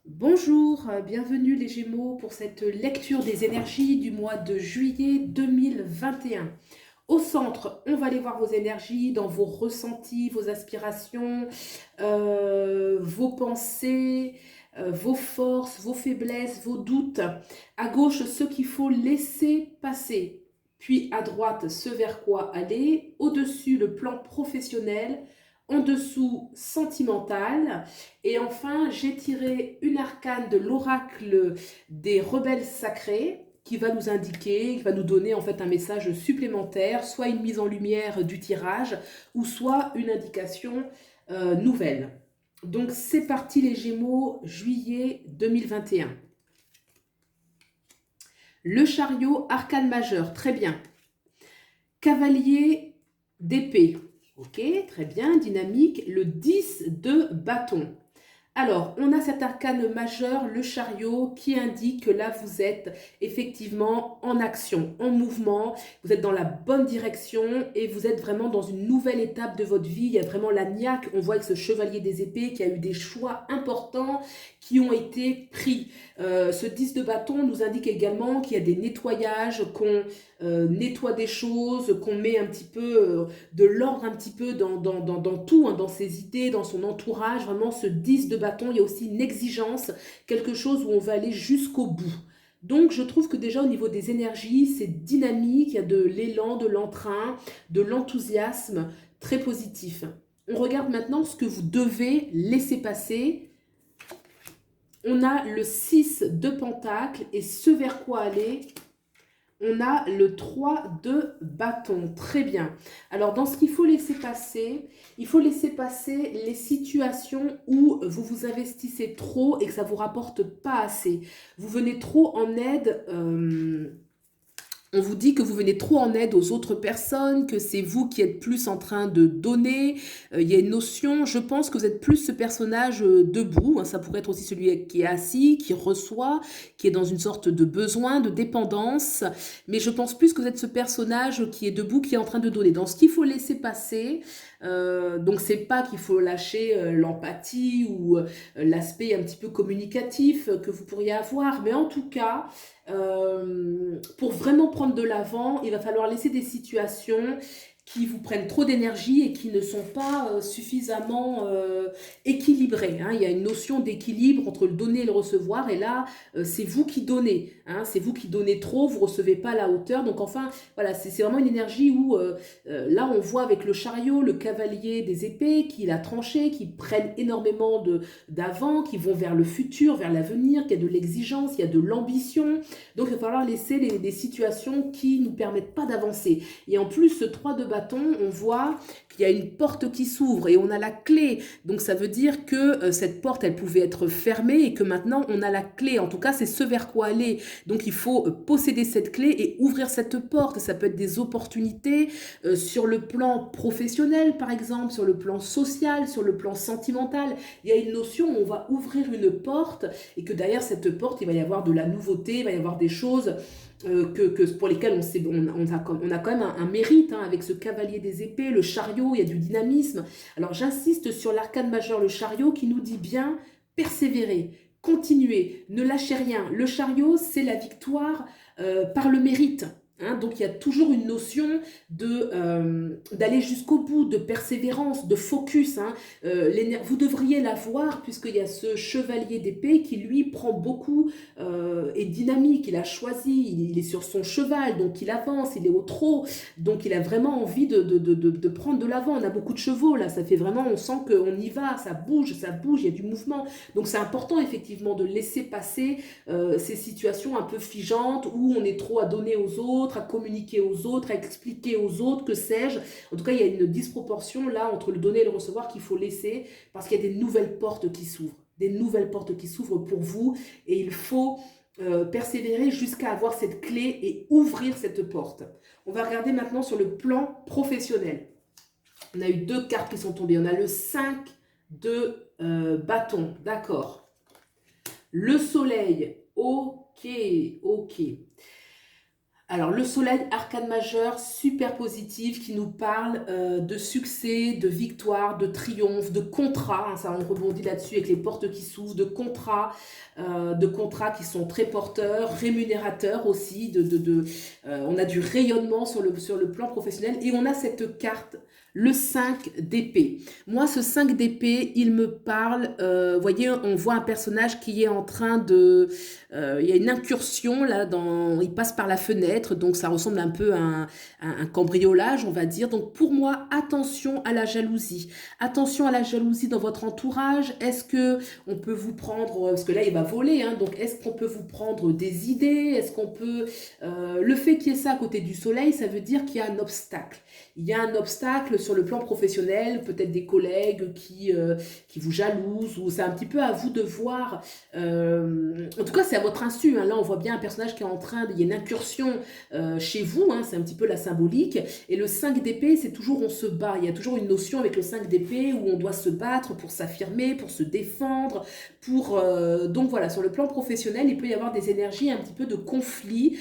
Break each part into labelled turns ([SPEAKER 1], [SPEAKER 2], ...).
[SPEAKER 1] Bonjour, bienvenue les Gémeaux pour cette lecture des énergies du mois de juillet 2021. Au centre, on va aller voir vos énergies dans vos ressentis, vos aspirations, vos pensées, vos forces, vos faiblesses, vos doutes. À gauche, ce qu'il faut laisser passer. Puis à droite, ce vers quoi aller. Au-dessus, le plan professionnel. En dessous, sentimental. Et enfin, j'ai tiré une arcane de l'oracle des rebelles sacrés qui va nous indiquer, qui va nous donner en fait un message supplémentaire, soit une mise en lumière du tirage, ou soit une indication nouvelle. Donc c'est parti les Gémeaux, juillet 2021. Le chariot, arcane majeur, très bien. Cavalier d'épée, ok, très bien, dynamique. Le 10 de bâton. Alors, on a cet arcane majeur, le chariot, qui indique que là, vous êtes effectivement en action, en mouvement, vous êtes dans la bonne direction et vous êtes vraiment dans une nouvelle étape de votre vie. Il y a vraiment la niaque, on voit avec ce chevalier des épées qu'il y a eu des choix importants qui ont été pris. Ce 10 de bâton nous indique également qu'il y a des nettoyages, qu'on nettoie des choses, qu'on met un petit peu de l'ordre un petit peu dans tout, hein, dans ses idées, dans son entourage. Vraiment, ce 10 de bâton, il y a aussi une exigence, quelque chose où on va aller jusqu'au bout. Donc, je trouve que déjà au niveau des énergies, c'est dynamique, il y a de l'élan, de l'entrain, de l'enthousiasme très positif. On regarde maintenant ce que vous devez laisser passer. On a le 6 de pentacle et ce vers quoi aller, on a le 3 de bâton. Très bien. Alors, dans ce qu'il faut laisser passer, il faut laisser passer les situations où vous vous investissez trop et que ça ne vous rapporte pas assez. Vous venez trop en aide. On vous dit que vous venez trop en aide aux autres personnes, que c'est vous qui êtes plus en train de donner. Il y a une notion, je pense que vous êtes plus ce personnage debout. Hein, ça pourrait être aussi celui qui est assis, qui reçoit, qui est dans une sorte de besoin, de dépendance. Mais je pense plus que vous êtes ce personnage qui est debout, qui est en train de donner. Dans ce qu'il faut laisser passer, donc c'est pas qu'il faut lâcher l'empathie ou l'aspect un petit peu communicatif que vous pourriez avoir, mais en tout cas, pour vraiment prendre de l'avant, il va falloir laisser des situations qui vous prennent trop d'énergie et qui ne sont pas suffisamment équilibrées. Hein. Il y a une notion d'équilibre entre le donner et le recevoir, et là, c'est vous qui donnez. Hein. C'est vous qui donnez trop, vous ne recevez pas à la hauteur. Donc enfin, voilà, c'est vraiment une énergie où, là, on voit avec le chariot, le cavalier des épées, qui l'a tranché, qui prennent énormément d'avant, qui vont vers le futur, vers l'avenir, qu'il y a de l'exigence, il y a de l'ambition. Donc, il va falloir laisser des situations qui ne nous permettent pas d'avancer. Et en plus, ce 3 de bâton, on voit qu'il y a une porte qui s'ouvre et on a la clé. Donc, ça veut dire que cette porte, elle pouvait être fermée et que maintenant, on a la clé. En tout cas, c'est ce vers quoi aller. Donc, il faut posséder cette clé et ouvrir cette porte. Ça peut être des opportunités sur le plan professionnel, par exemple, sur le plan social, sur le plan sentimental. Il y a une notion où on va ouvrir une porte et que derrière cette porte, il va y avoir de la nouveauté, il va y avoir des choses pour lesquelles on a quand même un mérite, hein, avec ce cavalier des épées, le chariot, il y a du dynamisme. Alors j'insiste sur l'arcane majeur, le chariot, qui nous dit bien persévérer, continuer, ne lâchez rien. Le chariot, c'est la victoire par le mérite. Hein, donc il y a toujours une notion d'aller jusqu'au bout, de persévérance, de focus. Hein. Vous devriez la voir puisqu'il y a ce chevalier d'épée qui lui prend beaucoup, est dynamique, il a choisi, il est sur son cheval, donc il avance, il est au trot, donc il a vraiment envie de prendre de l'avant. On a beaucoup de chevaux là, ça fait vraiment, on sent qu'on y va, ça bouge, il y a du mouvement. Donc c'est important effectivement de laisser passer ces situations un peu figeantes où on est trop à donner aux autres, à communiquer aux autres, à expliquer aux autres, que sais-je. En tout cas, il y a une disproportion là entre le donner et le recevoir qu'il faut laisser parce qu'il y a des nouvelles portes qui s'ouvrent. Des nouvelles portes qui s'ouvrent pour vous et il faut persévérer jusqu'à avoir cette clé et ouvrir cette porte. On va regarder maintenant sur le plan professionnel. On a eu deux cartes qui sont tombées. On a le 5 de bâton, d'accord. Le soleil, ok, ok. Alors, le soleil, arcane majeur, super positif, qui nous parle de succès, de victoire, de triomphe, de contrat, hein, ça on rebondit là-dessus avec les portes qui s'ouvrent, de contrats qui sont très porteurs, rémunérateurs aussi, on a du rayonnement sur le plan professionnel, et on a cette carte, le 5 d'épée. Moi, ce 5 d'épée, il me parle, vous voyez, on voit un personnage qui est en train de il y a une incursion là, il passe par la fenêtre, donc ça ressemble un peu à un cambriolage, on va dire. Donc pour moi, attention à la jalousie. Attention à la jalousie dans votre entourage. Est-ce que on peut vous prendre, parce que là il va voler, hein, donc est-ce qu'on peut vous prendre des idées? Est-ce qu'on peut... le fait qu'il y ait ça à côté du soleil, ça veut dire qu'il y a un obstacle. Il y a un obstacle sur le plan professionnel, peut-être des collègues qui vous jalousent, ou c'est un petit peu à vous de voir. En tout cas, c'est à votre insu. Hein. Là, on voit bien un personnage qui est en train, il y a une incursion chez vous, hein, c'est un petit peu la symbolique. Et le 5 d'épée, c'est toujours on se bat. Il y a toujours une notion avec le 5 d'épée où on doit se battre pour s'affirmer, pour se défendre. Donc voilà, sur le plan professionnel, il peut y avoir des énergies un petit peu de conflit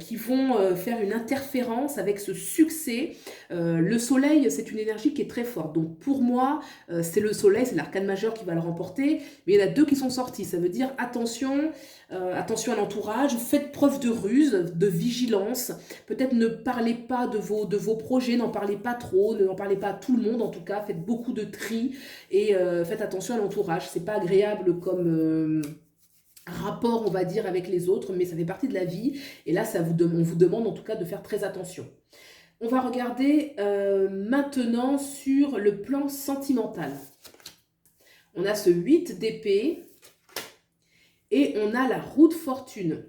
[SPEAKER 1] qui vont faire une interférence avec ce succès. Le soleil, c'est une énergie qui est très forte. Donc pour moi, c'est le soleil, c'est l'arcane majeur qui va le remporter. Mais il y en a deux qui sont sortis. Ça veut dire attention, attention à l'entourage, faites preuve de ruse, de vigilance. Peut-être ne parlez pas de vos projets, n'en parlez pas trop, n'en parlez pas à tout le monde en tout cas. Faites beaucoup de tri et faites attention à l'entourage. C'est pas agréable comme rapport, on va dire, avec les autres, mais ça fait partie de la vie. Et là, on vous demande en tout cas de faire très attention. On va regarder maintenant sur le plan sentimental. On a ce 8 d'épée et on a la roue de fortune.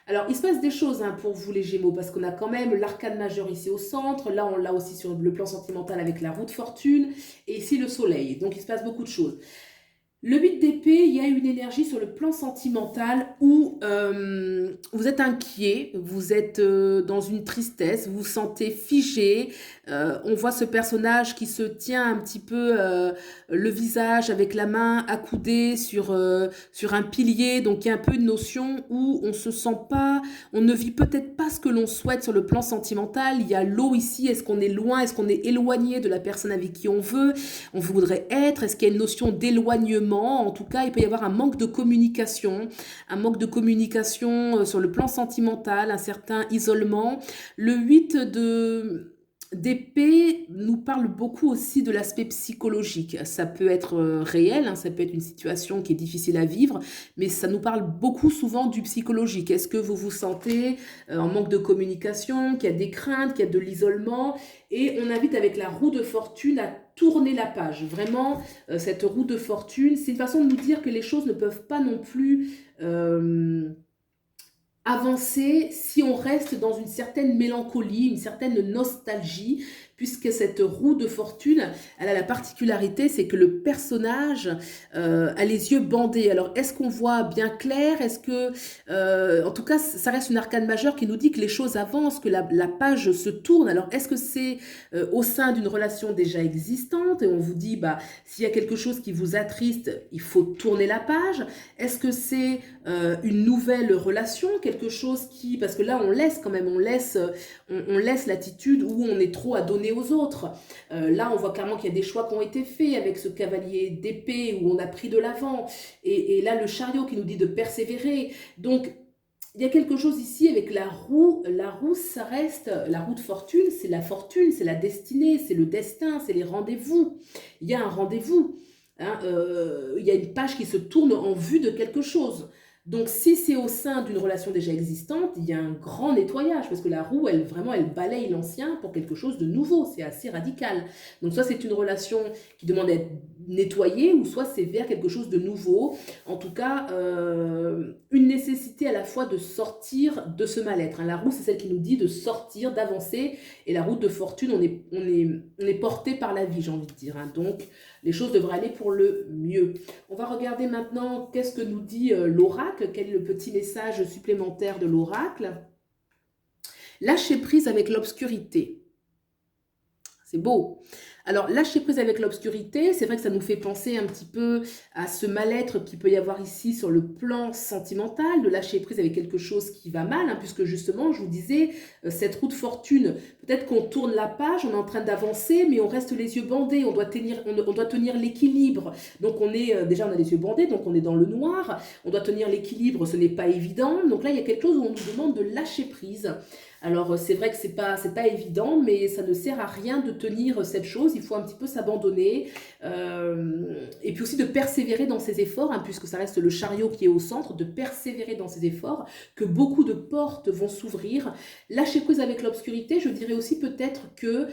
[SPEAKER 1] Alors, il se passe des choses hein, pour vous les Gémeaux, parce qu'on a quand même l'arcane majeur ici au centre. Là, on l'a aussi sur le plan sentimental avec la roue de fortune. Et ici, le soleil. Donc, il se passe beaucoup de choses. Le 8 d'épée, il y a une énergie sur le plan sentimental où vous êtes inquiet, vous êtes dans une tristesse, vous vous sentez figé. On voit ce personnage qui se tient un petit peu le visage avec la main accoudée sur un pilier. Donc il y a un peu une notion où on se sent pas, on ne vit peut-être pas ce que l'on souhaite sur le plan sentimental. Il y a l'eau ici, est-ce qu'on est loin, est-ce qu'on est éloigné de la personne avec qui on voudrait être, est-ce qu'il y a une notion d'éloignement? En tout cas, il peut y avoir un manque de communication sur le plan sentimental, un certain isolement. Le 8 d'épée nous parle beaucoup aussi de l'aspect psychologique. Ça peut être réel, hein, ça peut être une situation qui est difficile à vivre, mais ça nous parle beaucoup souvent du psychologique. Est-ce que vous vous sentez en manque de communication, qu'il y a des craintes, qu'il y a de l'isolement? Et on invite avec la roue de fortune à tourner la page. Vraiment, cette roue de fortune, c'est une façon de nous dire que les choses ne peuvent pas non plus avancer si on reste dans une certaine mélancolie, une certaine nostalgie, puisque cette roue de fortune, elle a la particularité, c'est que le personnage a les yeux bandés. Alors, est-ce qu'on voit bien clair? Est-ce que, en tout cas, ça reste une arcane majeure qui nous dit que les choses avancent, que la page se tourne. Alors, est-ce que c'est au sein d'une relation déjà existante et on vous dit, bah, s'il y a quelque chose qui vous attriste, il faut tourner la page? Est-ce que c'est une nouvelle relation, quelque chose qui, parce que là, on laisse quand même, on laisse l'attitude où on est trop à donner aux autres. Là, on voit clairement qu'il y a des choix qui ont été faits avec ce cavalier d'épée où on a pris de l'avant. Et là, le chariot qui nous dit de persévérer. Donc, il y a quelque chose ici avec la roue. La roue, ça reste la roue de fortune, c'est la destinée, c'est le destin, c'est les rendez-vous. Il y a un rendez-vous. Hein, il y a une page qui se tourne en vue de quelque chose. Donc, si c'est au sein d'une relation déjà existante, il y a un grand nettoyage parce que la roue, elle balaye l'ancien pour quelque chose de nouveau. C'est assez radical. Donc, soit c'est une relation qui demande à être nettoyée ou soit c'est vers quelque chose de nouveau. En tout cas, une nécessité à la fois de sortir de ce mal-être. Hein. La roue, c'est celle qui nous dit de sortir, d'avancer. Et la roue de fortune, on est porté par la vie, j'ai envie de dire. Hein. Donc, les choses devraient aller pour le mieux. On va regarder maintenant qu'est-ce que nous dit l'oracle, quel est le petit message supplémentaire de l'oracle. Lâcher prise avec l'obscurité. C'est beau. Alors, lâcher prise avec l'obscurité, c'est vrai que ça nous fait penser un petit peu à ce mal-être qu'il peut y avoir ici sur le plan sentimental, de lâcher prise avec quelque chose qui va mal, hein, puisque justement, je vous disais, cette roue de fortune, peut-être qu'on tourne la page, on est en train d'avancer, mais on reste les yeux bandés, on doit tenir l'équilibre. Donc, déjà, on a les yeux bandés, donc on est dans le noir, on doit tenir l'équilibre, ce n'est pas évident. Donc là, il y a quelque chose où on nous demande de lâcher prise. Alors, c'est vrai que c'est pas évident, mais ça ne sert à rien de tenir cette chose. Il faut un petit peu s'abandonner et puis aussi de persévérer dans ses efforts, hein, puisque ça reste le chariot qui est au centre, de persévérer dans ses efforts, que beaucoup de portes vont s'ouvrir. Lâcher prise avec l'obscurité, je dirais aussi peut-être que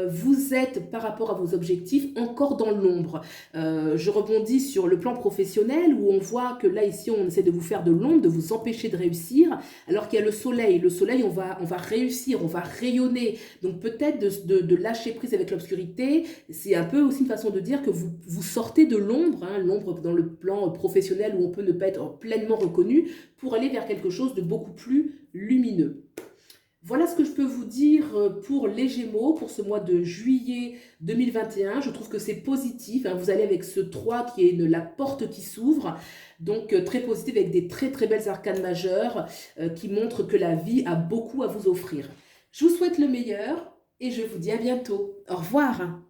[SPEAKER 1] vous êtes, par rapport à vos objectifs, encore dans l'ombre. Je rebondis sur le plan professionnel où on voit que là, ici, on essaie de vous faire de l'ombre, de vous empêcher de réussir, alors qu'il y a le soleil. Le soleil, on va réussir, on va rayonner. Donc peut-être de lâcher prise avec l'obscurité, c'est un peu aussi une façon de dire que vous sortez de l'ombre, hein, l'ombre dans le plan professionnel où on peut ne pas être pleinement reconnu, pour aller vers quelque chose de beaucoup plus lumineux. Voilà ce que je peux vous dire pour les Gémeaux, pour ce mois de juillet 2021. Je trouve que c'est positif, hein. Vous allez avec ce 3 qui est la porte qui s'ouvre. Donc très positif avec des très très belles arcanes majeures qui montrent que la vie a beaucoup à vous offrir. Je vous souhaite le meilleur et je vous dis à bientôt. Au revoir.